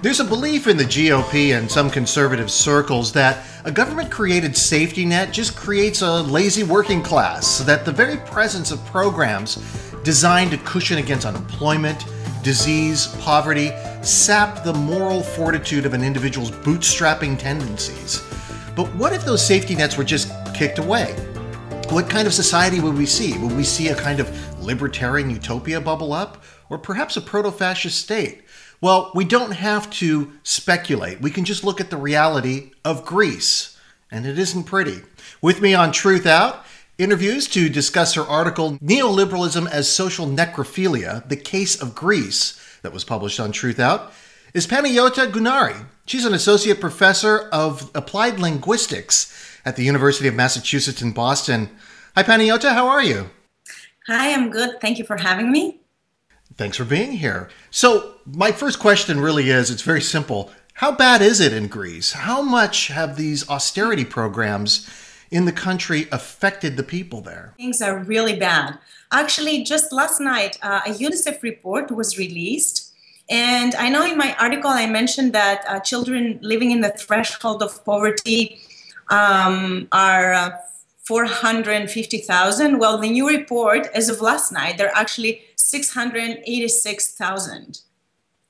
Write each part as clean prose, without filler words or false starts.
There's a belief in the GOP and some conservative circles that a government-created safety net just creates a lazy working class, so that the very presence of programs designed to cushion against unemployment, disease, poverty, sap the moral fortitude of an individual's bootstrapping tendencies. But what if those safety nets were just kicked away? What kind of society would we see? Would we see a kind of libertarian utopia bubble up? Or perhaps a proto-fascist state? Well, we don't have to speculate. We can just look at the reality of Greece. And it isn't pretty. With me on Truthout, interviews to discuss her article, Neoliberalism as Social Necrophilia, The Case of Greece, that was published on Truthout, is Panayota Gounari. She's an associate professor of applied linguistics at the University of Massachusetts in Boston. Hi, Panayota. How are you? Hi, I'm good. Thank you for having me. Thanks for being here. So my first question really is, it's very simple. How bad is it in Greece? How much have these austerity programs in the country affected the people there? Things are really bad. Actually, just last night, a UNICEF report was released. And I know in my article I mentioned that children living in the threshold of poverty are 450,000. Well, the new report, as of last night, they're actually 686,000,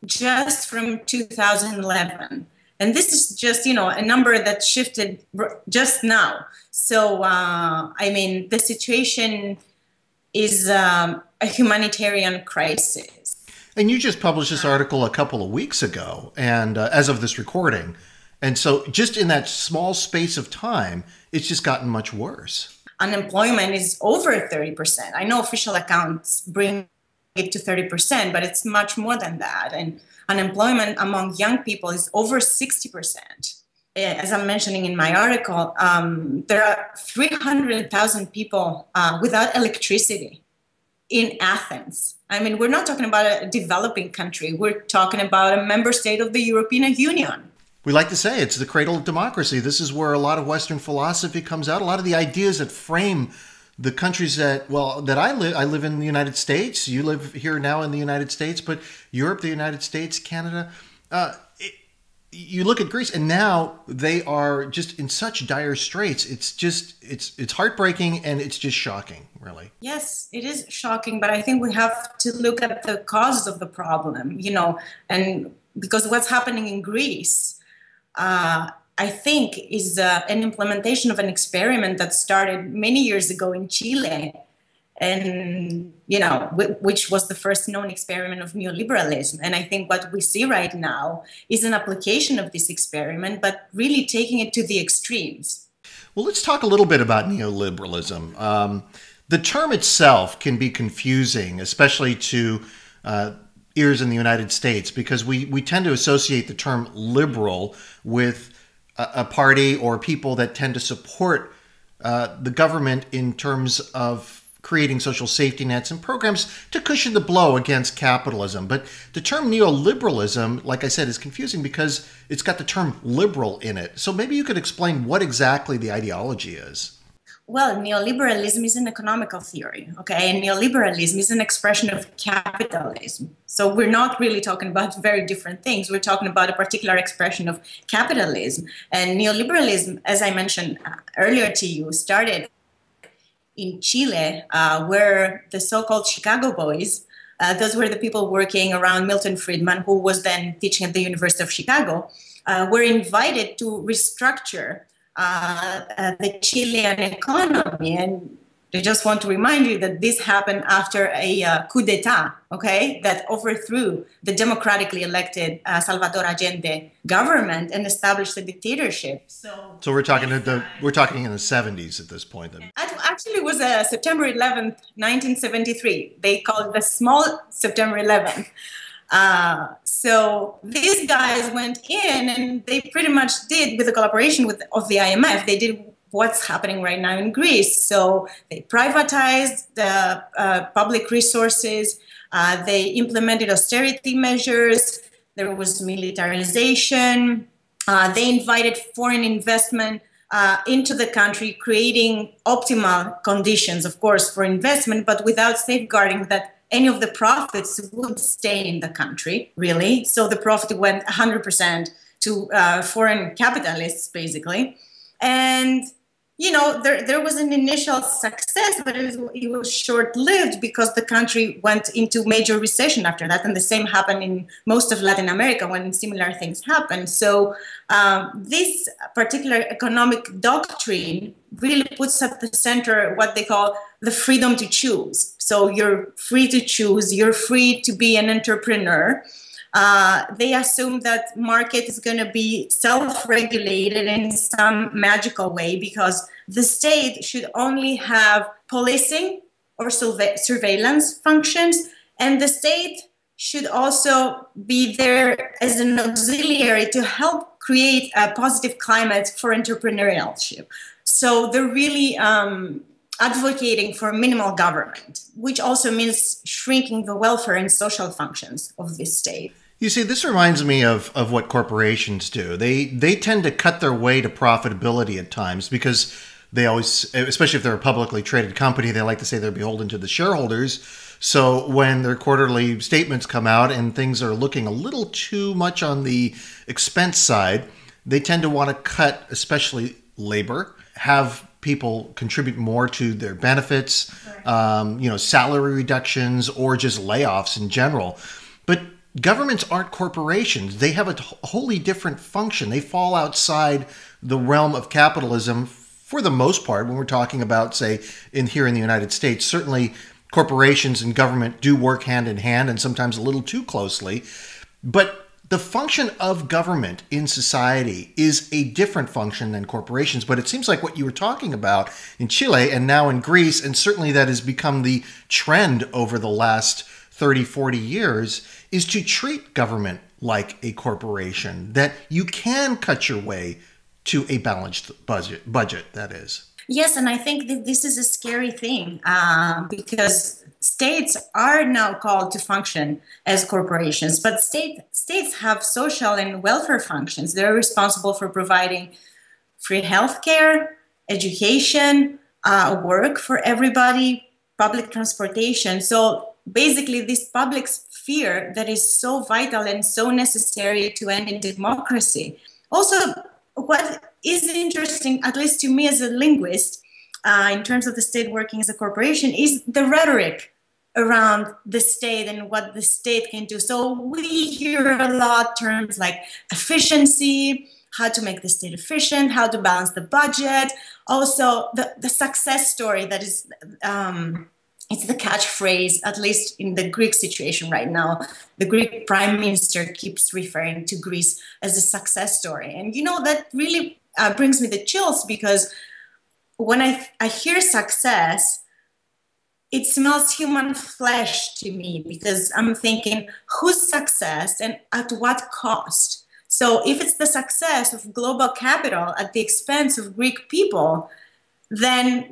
just from 2011. And this is just, a number that shifted just now. So, I mean, the situation is a humanitarian crisis. And you just published this article a couple of weeks ago, and as of this recording. And so just in that small space of time, it's just gotten much worse. Unemployment is over 30%. I know official accounts bring it to 30%, but it's much more than that. And unemployment among young people is over 60%. As I'm mentioning in my article, there are 300,000 people without electricity in Athens. I mean, we're not talking about a developing country. We're talking about a member state of the European Union. We like to say it's the cradle of democracy. This is where a lot of Western philosophy comes out. A lot of the ideas that frame the countries that I live in the United States. You live here now in the United States, but Europe, the United States, Canada. You look at Greece, and now they are just in such dire straits. It's heartbreaking, and it's just shocking, really. Yes, it is shocking, but I think we have to look at the causes of the problem, and because what's happening in Greece, I think, is an implementation of an experiment that started many years ago in Chile, and which was the first known experiment of neoliberalism. And I think what we see right now is an application of this experiment, but really taking it to the extremes. Well, let's talk a little bit about neoliberalism. The term itself can be confusing, especially to ears in the United States, because we tend to associate the term liberal with a party or people that tend to support the government in terms of creating social safety nets and programs to cushion the blow against capitalism. But the term neoliberalism, like I said, is confusing because it's got the term liberal in it. So maybe you could explain what exactly the ideology is. Well, neoliberalism is an economical theory, okay? And neoliberalism is an expression of capitalism. So we're not really talking about very different things. We're talking about a particular expression of capitalism. And neoliberalism, as I mentioned earlier to you, started in Chile, where the so-called Chicago boys, those were the people working around Milton Friedman, who was then teaching at the University of Chicago, were invited to restructure the Chilean economy. And I just want to remind you that this happened after a coup d'etat, okay, that overthrew the democratically elected Salvador Allende government and established a dictatorship. So we're talking in the 70s at this point. Then. Actually, it was September 11th, 1973. They called it the small September 11th. So these guys went in and they pretty much did, with the collaboration of the IMF, they did what's happening right now in Greece. So they privatized the public resources, they implemented austerity measures, there was militarization, they invited foreign investment into the country, creating optimal conditions, of course, for investment, but without safeguarding that any of the profits would stay in the country, really. So the profit went 100% to foreign capitalists, basically. And there was an initial success, but it was short-lived because the country went into major recession after that. And the same happened in most of Latin America when similar things happened. So this particular economic doctrine really puts at the center what they call the freedom to choose. So you're free to choose, you're free to be an entrepreneur. They assume that market is going to be self-regulated in some magical way because the state should only have policing or surveillance functions, and the state should also be there as an auxiliary to help create a positive climate for entrepreneurship. So they're really advocating for minimal government, which also means shrinking the welfare and social functions of the state. You see, this reminds me of what corporations do. They tend to cut their way to profitability at times because they always, especially if they're a publicly traded company, they like to say they're beholden to the shareholders. So when their quarterly statements come out and things are looking a little too much on the expense side, they tend to want to cut, especially labor, have people contribute more to their benefits, salary reductions, or just layoffs in general. But governments aren't corporations. They have a wholly different function. They fall outside the realm of capitalism for the most part when we're talking about, say, here in the United States. Certainly, corporations and government do work hand in hand and sometimes a little too closely. But the function of government in society is a different function than corporations. But it seems like what you were talking about in Chile and now in Greece, and certainly that has become the trend over the last 30, 40 years, is to treat government like a corporation, that you can cut your way to a balanced budget, that is. Yes, and I think that this is a scary thing because states are now called to function as corporations, but states have social and welfare functions. They're responsible for providing free healthcare, education, work for everybody, public transportation. So basically, this public sphere that is so vital and so necessary to end in democracy. Also, what is interesting, at least to me as a linguist, in terms of the state working as a corporation, is the rhetoric around the state and what the state can do. So we hear a lot terms like efficiency, how to make the state efficient, how to balance the budget. Also, the success story that is... it's the catchphrase, at least in the Greek situation right now. The Greek prime minister keeps referring to Greece as a success story. And, that really brings me the chills because when I hear success, it smells human flesh to me because I'm thinking, whose success and at what cost? So if it's the success of global capital at the expense of Greek people, then,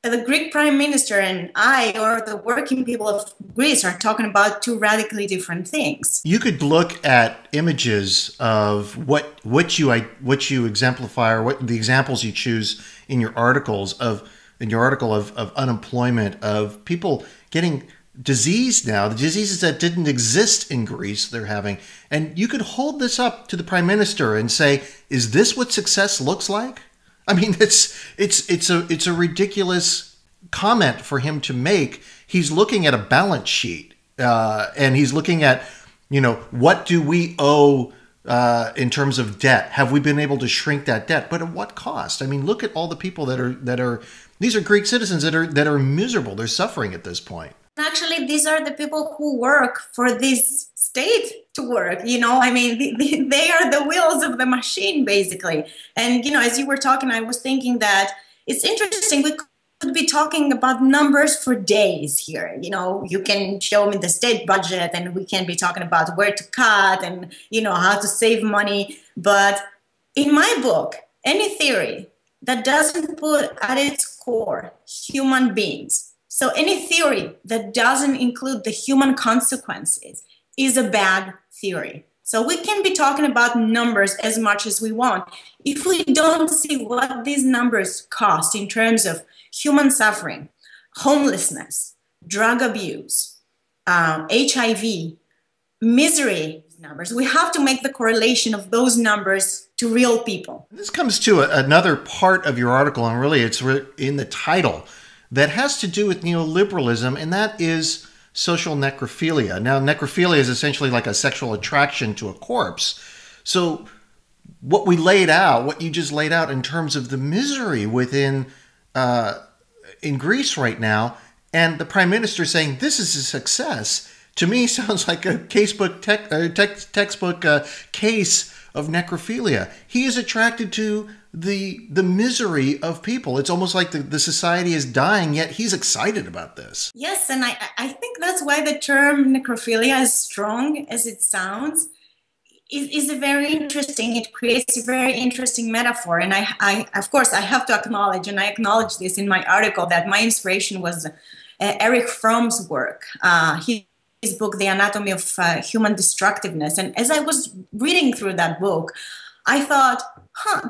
the Greek prime minister and I, or the working people of Greece, are talking about two radically different things. You could look at images of what you exemplify, or what the examples you choose in your article of unemployment, of people getting disease now, the diseases that didn't exist in Greece they're having, and you could hold this up to the prime minister and say, "Is this what success looks like?" I mean, it's a ridiculous comment for him to make. He's looking at a balance sheet, and he's looking at, what do we owe in terms of debt? Have we been able to shrink that debt? But at what cost? I mean, look at all the people that are these are Greek citizens that are miserable. They're suffering at this point. Actually, these are the people who work for this state to work. I mean, they are the wheels of the machine, basically. And, as you were talking, I was thinking that it's interesting. We could be talking about numbers for days here. You can show me the state budget and we can be talking about where to cut and, how to save money. But in my book, any theory that doesn't put at its core human beings, so any theory that doesn't include the human consequences, is a bad theory. So we can be talking about numbers as much as we want. If we don't see what these numbers cost in terms of human suffering, homelessness, drug abuse, HIV, misery numbers. We have to make the correlation of those numbers to real people. This comes to another part of your article, and really it's in the title, that has to do with neoliberalism, and that is social necrophilia. Now, necrophilia is essentially like a sexual attraction to a corpse. So what you just laid out in terms of the misery within in Greece right now, and the prime minister saying this is a success, to me sounds like a textbook case of necrophilia. He is attracted to the misery of people. It's almost like the society is dying, yet he's excited about this. Yes, and I think that's why the term necrophilia, as strong as it sounds, is a very interesting, it creates a very interesting metaphor. And I of course, I have to acknowledge, and I acknowledge this in my article, that my inspiration was Erich Fromm's work. His book, The Anatomy of Human Destructiveness. And as I was reading through that book, I thought,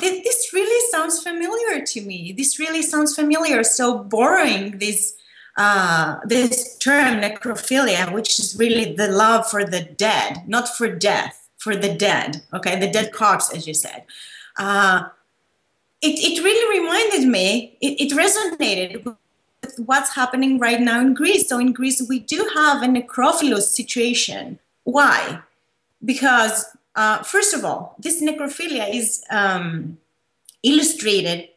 this really sounds familiar to me. This really sounds familiar. So borrowing this term necrophilia, which is really the love for the dead, not for death, for the dead, okay, the dead corpse, as you said. It really reminded me, it resonated with what's happening right now in Greece. So in Greece, we do have a necrophilus situation. Why? Because, first of all, this necrophilia is illustrated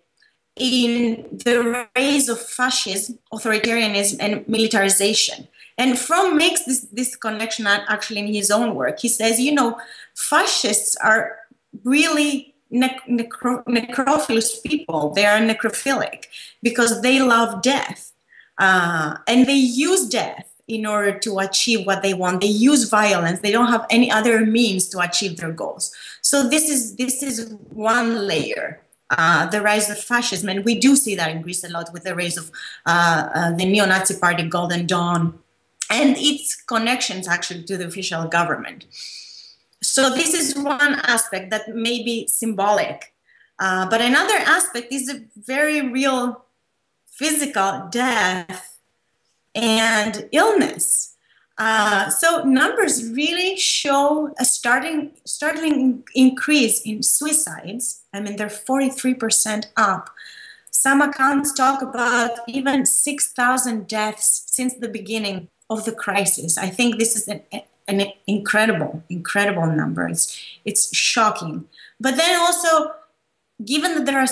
in the rise of fascism, authoritarianism, and militarization. And Fromm makes this connection actually in his own work. He says, fascists are really necrophilous people. They are necrophilic because they love death, and they use death in order to achieve what they want. They use violence. They don't have any other means to achieve their goals. So this is one layer, the rise of fascism, and we do see that in Greece a lot with the rise of the neo-Nazi party Golden Dawn and its connections actually to the official government. So this is one aspect that may be symbolic. But another aspect is a very real physical death and illness. So numbers really show a startling increase in suicides. I mean, they're 43% up. Some accounts talk about even 6,000 deaths since the beginning of the crisis. I think this is an incredible number. It's shocking. But then also, given that there are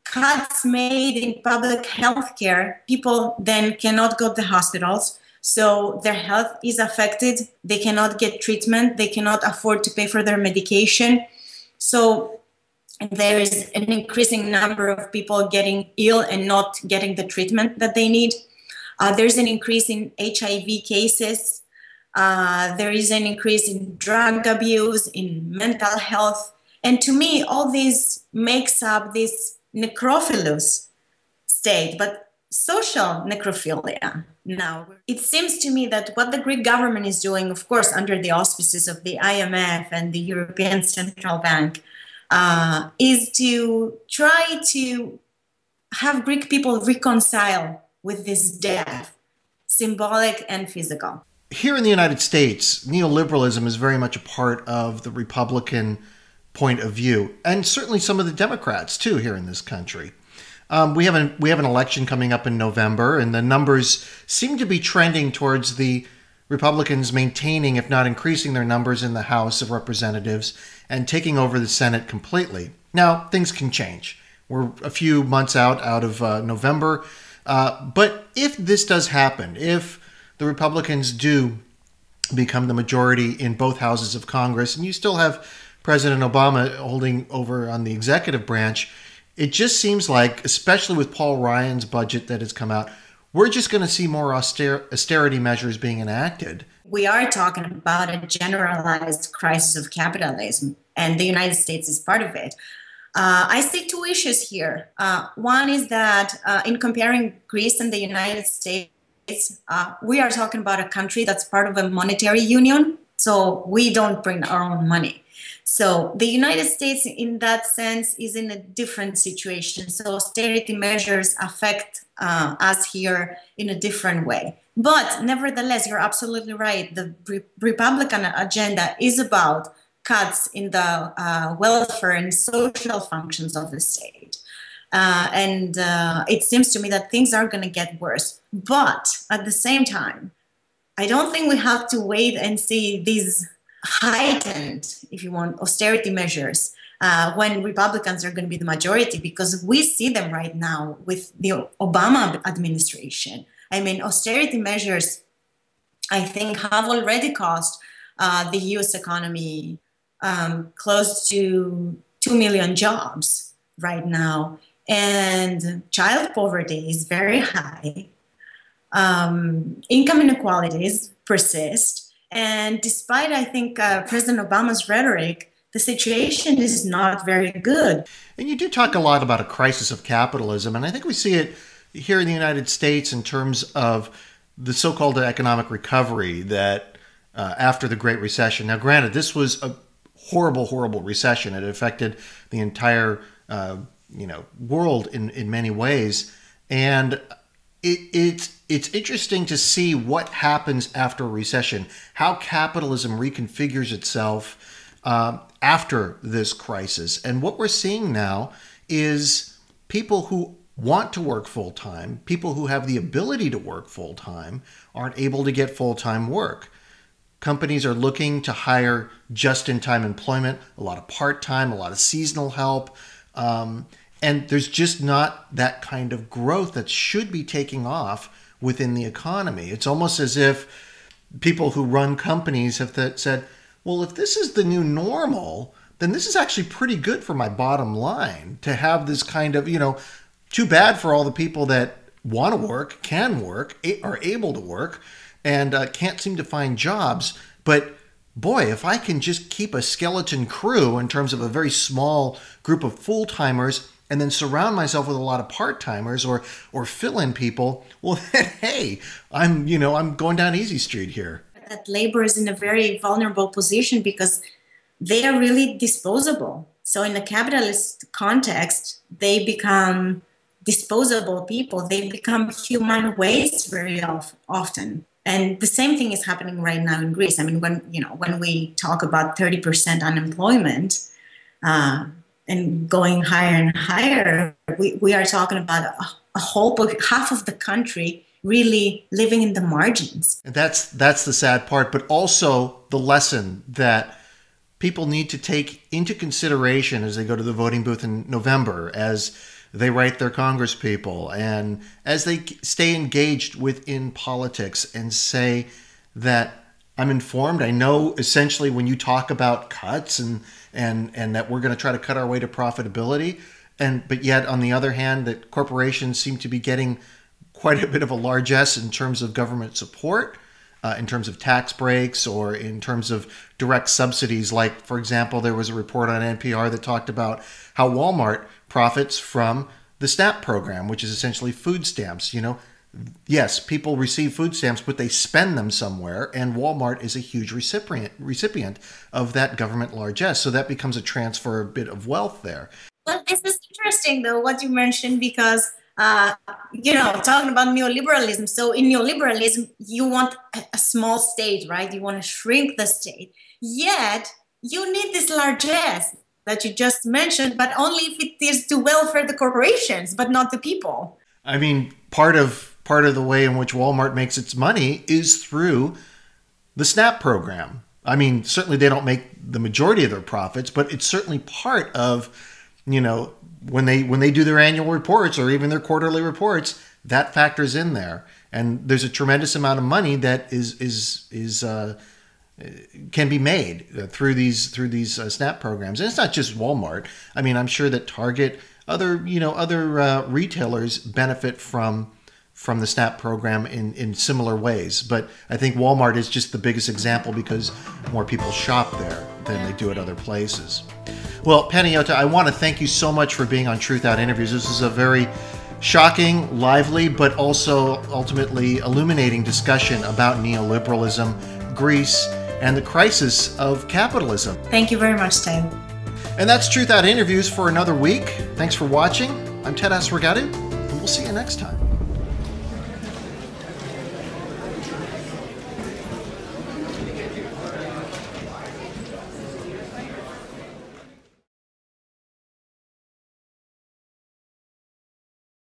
cuts made in public health care, people then cannot go to the hospitals. So their health is affected. They cannot get treatment. They cannot afford to pay for their medication. So there is an increasing number of people getting ill and not getting the treatment that they need. There's an increase in HIV cases. There is an increase in drug abuse, in mental health. And to me, all this makes up this necrophilus state, but social necrophilia. Now, it seems to me that what the Greek government is doing, of course, under the auspices of the IMF and the European Central Bank, is to try to have Greek people reconcile with this death, symbolic and physical. Here in the United States, neoliberalism is very much a part of the Republican point of view, and certainly some of the Democrats too here in this country. We have an election coming up in November, and the numbers seem to be trending towards the Republicans maintaining, if not increasing, their numbers in the House of Representatives and taking over the Senate completely. Now, things can change. We're a few months out of November, but if this does happen, if the Republicans do become the majority in both houses of Congress, and you still have President Obama holding over on the executive branch, it just seems like, especially with Paul Ryan's budget that has come out, we're just going to see more austerity measures being enacted. We are talking about a generalized crisis of capitalism, and the United States is part of it. I see two issues here. One is that in comparing Greece and the United States, we are talking about a country that's part of a monetary union, so we don't print our own money. So the United States, in that sense, is in a different situation. So austerity measures affect us here in a different way. But nevertheless, you're absolutely right. The Republican agenda is about cuts in the welfare and social functions of the state. And it seems to me that things are going to get worse. But at the same time, I don't think we have to wait and see these heightened, if you want, austerity measures when Republicans are going to be the majority, because we see them right now with the Obama administration. I mean, austerity measures, I think, have already cost the US economy close to 2 million jobs right now. And child poverty is very high. Income inequalities persist. And despite, I think, President Obama's rhetoric, the situation is not very good. And you do talk a lot about a crisis of capitalism, and I think we see it here in the United States in terms of the so-called economic recovery that after the Great Recession. Now, granted, this was a horrible, horrible recession. It affected the entire world in many ways, and it's interesting to see what happens after a recession, how capitalism reconfigures itself after this crisis. And what we're seeing now is people who want to work full-time, people who have the ability to work full-time, aren't able to get full-time work. Companies are looking to hire just-in-time employment, a lot of part-time, a lot of seasonal help, and there's just not that kind of growth that should be taking off within the economy. It's almost as if people who run companies have said, well, if this is the new normal, then this is actually pretty good for my bottom line to have this kind of, too bad for all the people that want to work, can work, are able to work, and can't seem to find jobs. But boy, if I can just keep a skeleton crew in terms of a very small group of full-timers and then surround myself with a lot of part-timers or fill-in people, well, then, hey, I'm going down easy street here. That labor is in a very vulnerable position because they are really disposable. So in a capitalist context, they become disposable people. They become human waste very often. And the same thing is happening right now in Greece. I mean, when we talk about 30% unemployment and going higher and higher, we are talking about a whole half of the country really living in the margins. And that's the sad part, but also the lesson that people need to take into consideration as they go to the voting booth in November, as they write their congresspeople, and as they stay engaged within politics and say that I'm informed. I know essentially when you talk about cuts and that we're going to try to cut our way to profitability, but yet on the other hand, that corporations seem to be getting quite a bit of a largesse in terms of government support, in terms of tax breaks or in terms of direct subsidies. Like, for example, there was a report on NPR that talked about how Walmart profits from the SNAP program, which is essentially food stamps. Yes, people receive food stamps, but they spend them somewhere, and Walmart is a huge recipient of that government largesse. So that becomes a transfer bit of wealth there. Well, this is interesting, though, what you mentioned, because talking about neoliberalism. So in neoliberalism, you want a small state, right? You want to shrink the state. Yet you need this largesse that you just mentioned, but only if it is to welfare the corporations, but not the people. I mean, part of the way in which Walmart makes its money is through the SNAP program. I mean, certainly they don't make the majority of their profits, but it's certainly part of, when they do their annual reports or even their quarterly reports, that factors in there. And there's a tremendous amount of money that can be made through these SNAP programs. And it's not just Walmart. I mean, I'm sure that Target, other retailers benefit from the SNAP program in similar ways. But I think Walmart is just the biggest example because more people shop there than they do at other places. Well, Panayota, I want to thank you so much for being on Truthout Interviews. This is a very shocking, lively, but also ultimately illuminating discussion about neoliberalism, Greece, and the crisis of capitalism. Thank you very much, Ted. And that's Truthout Interviews for another week. Thanks for watching. I'm Ted Asregadoo, and we'll see you next time.